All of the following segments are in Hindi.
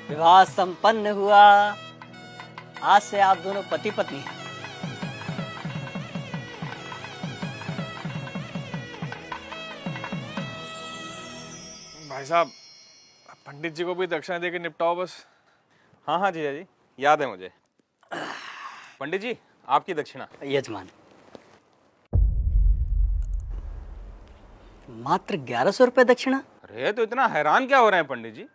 विवाह संपन्न हुआ। आज से आप दोनों पति पत्नी हैं। भाई साहब, पंडित जी को भी दक्षिणा देके निपटाओ बस। हाँ हाँ जीजा जी, याद है मुझे। पंडित जी, आपकी दक्षिणा। यजमान, मात्र 1100 रुपए दक्षिणा। अरे तो इतना हैरान क्या हो रहे हैं पंडित जी?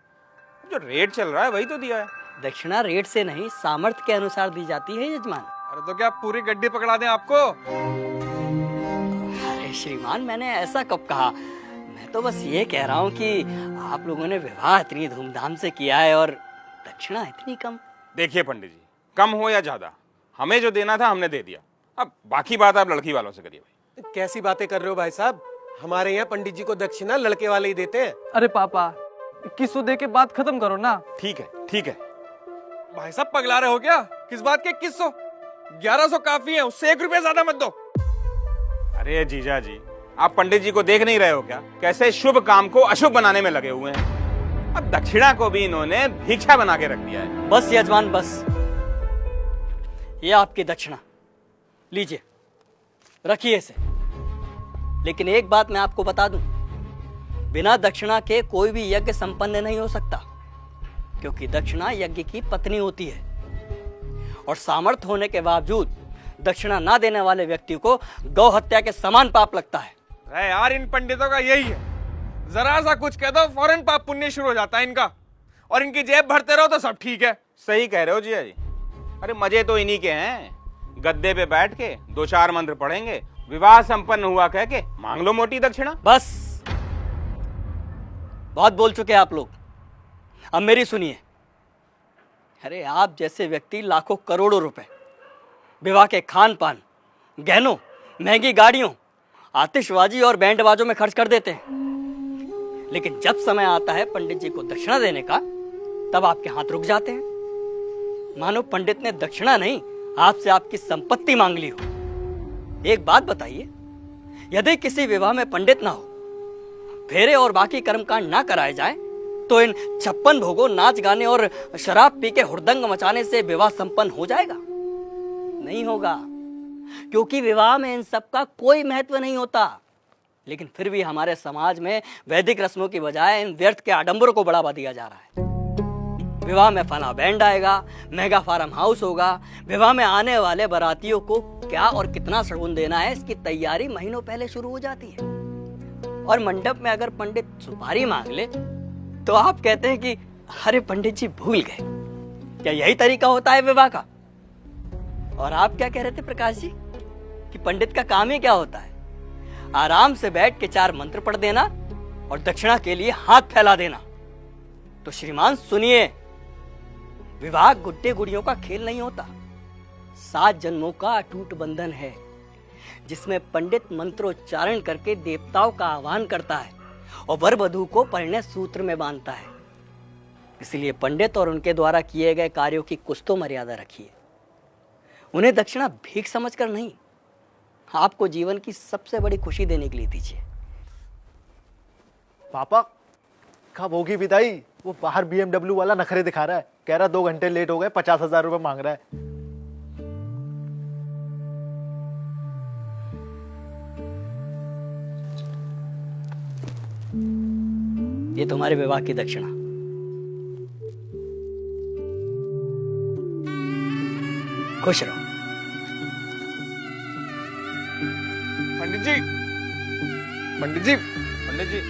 जो रेट चल रहा है वही तो दिया है। दक्षिणा रेट से नहीं, सामर्थ्य के अनुसार दी जाती है यजमान। अरे तो क्या पूरी गड्डी पकड़ा दें आपको? अरे श्रीमान, मैंने ऐसा कब कहा? मैं तो बस ये कह रहा हूँ कि आप लोगों ने विवाह इतनी धूमधाम से किया है और दक्षिणा इतनी कम। देखिए पंडित जी, कम हो या ज्यादा, हमें जो देना था हमने दे दिया। अब बाकी बात आप लड़की वालों से करिए भाई। कैसी बातें कर रहे हो भाई साहब? हमारे यहाँ पंडित जी को दक्षिणा लड़के वाले ही देते हैं। अरे पापा, 2100 दे के बात खत्म करो ना। ठीक है ठीक है। भाई साहब पगला रहे हो क्या? किस बात के 2100? 1100 काफी है, उससे 1 रुपया ज्यादा मत दो। अरे जीजा जी, आप पंडित जी को देख नहीं रहे हो क्या? कैसे शुभ काम को अशुभ बनाने में लगे हुए हैं। अब दक्षिणा को भी इन्होंने भिक्षा बना के रख दिया है। बस यजमान बस, ये आपकी दक्षिणा लीजिए, रखिए इसे। लेकिन एक बात मैं आपको बता दूं, बिना दक्षिणा के कोई भी यज्ञ संपन्न नहीं हो सकता, क्योंकि दक्षिणा यज्ञ की पत्नी होती है और सामर्थ्य होने के बावजूद दक्षिणा ना देने वाले व्यक्ति को गौ हत्या के समान पाप लगता है। अरे यार, इन पंडितों का यही है, जरा सा कुछ कह दो फौरन पाप पुण्य शुरू हो जाता है इनका, और इनकी जेब भरते रहो तो सब ठीक है। सही कह रहे हो जीजा जी। अरे मजे तो इन्हीं के हैं, गद्दे पे बैठ के 2-4 मंत्र पढ़ेंगे, विवाह संपन्न हुआ कह के मांग लो मोटी दक्षिणा। बस, बहुत बोल चुके आप लोग, अब मेरी सुनिए। अरे आप जैसे व्यक्ति लाखों करोड़ों रुपए विवाह के खान पान, गहनों, महंगी गाड़ियों, आतिशबाजी और बैंड बाजों में खर्च कर देते हैं, लेकिन जब समय आता है पंडित जी को दक्षिणा देने का, तब आपके हाथ रुक जाते हैं, मानो पंडित ने दक्षिणा नहीं आपसे आपकी संपत्ति मांग ली हो। एक बात बताइए, यदि किसी विवाह में पंडित ना हो, फेरे और बाकी कर्मकांड ना कराए जाए, तो इन 56 भोगों, नाच गाने और शराब पी के हुड़दंग मचाने से विवाह संपन्न हो जाएगा? नहीं होगा, क्योंकि विवाह में इन सब का कोई महत्व नहीं होता। लेकिन फिर भी हमारे समाज में वैदिक रस्मों की बजाय इन व्यर्थ के आडंबरों को बढ़ावा दिया जा रहा है। विवाह में फला बैंड आएगा, महंगा फार्म हाउस होगा, विवाह में आने वाले बारातियों को क्या और कितना शगुन देना है, इसकी तैयारी महीनों पहले शुरू हो जाती है। और मंडप में अगर पंडित सुपारी मांग ले तो आप कहते हैं कि अरे पंडित जी भूल गए। क्या यही तरीका होता है विवाह का? और आप क्या कह रहे थे प्रकाश जी कि पंडित का काम ही क्या होता है? आराम से बैठ के 4 मंत्र पढ़ देना और दक्षिणा के लिए हाथ फैला देना। तो श्रीमान सुनिए, विवाह गुड्डे गुड़ियों का खेल नहीं होता, 7 जन्मों का अटूट बंधन है, जिसमें पंडित मंत्रोच्चारण करके देवताओं का आह्वान करता है और वर वधू को परिणय सूत्र में बांधता है। इसलिए पंडित और उनके द्वारा किए गए कार्यों की कुछ तो मर्यादा रखिए। उन्हें दक्षिणा भीख समझकर नहीं, आपको जीवन की सबसे बड़ी खुशी देने के लिए दीजिए। पापा, कब होगी विदाई? वो बाहर BMW वाला नखरे दिखा रहा है, कह रहा 2 घंटे लेट हो गए, 50,000 रुपए मांग रहा है। ये तुम्हारे विवाह की दक्षिणा। खुश रहो। पंडित जी, पंडित जी, पंडित जी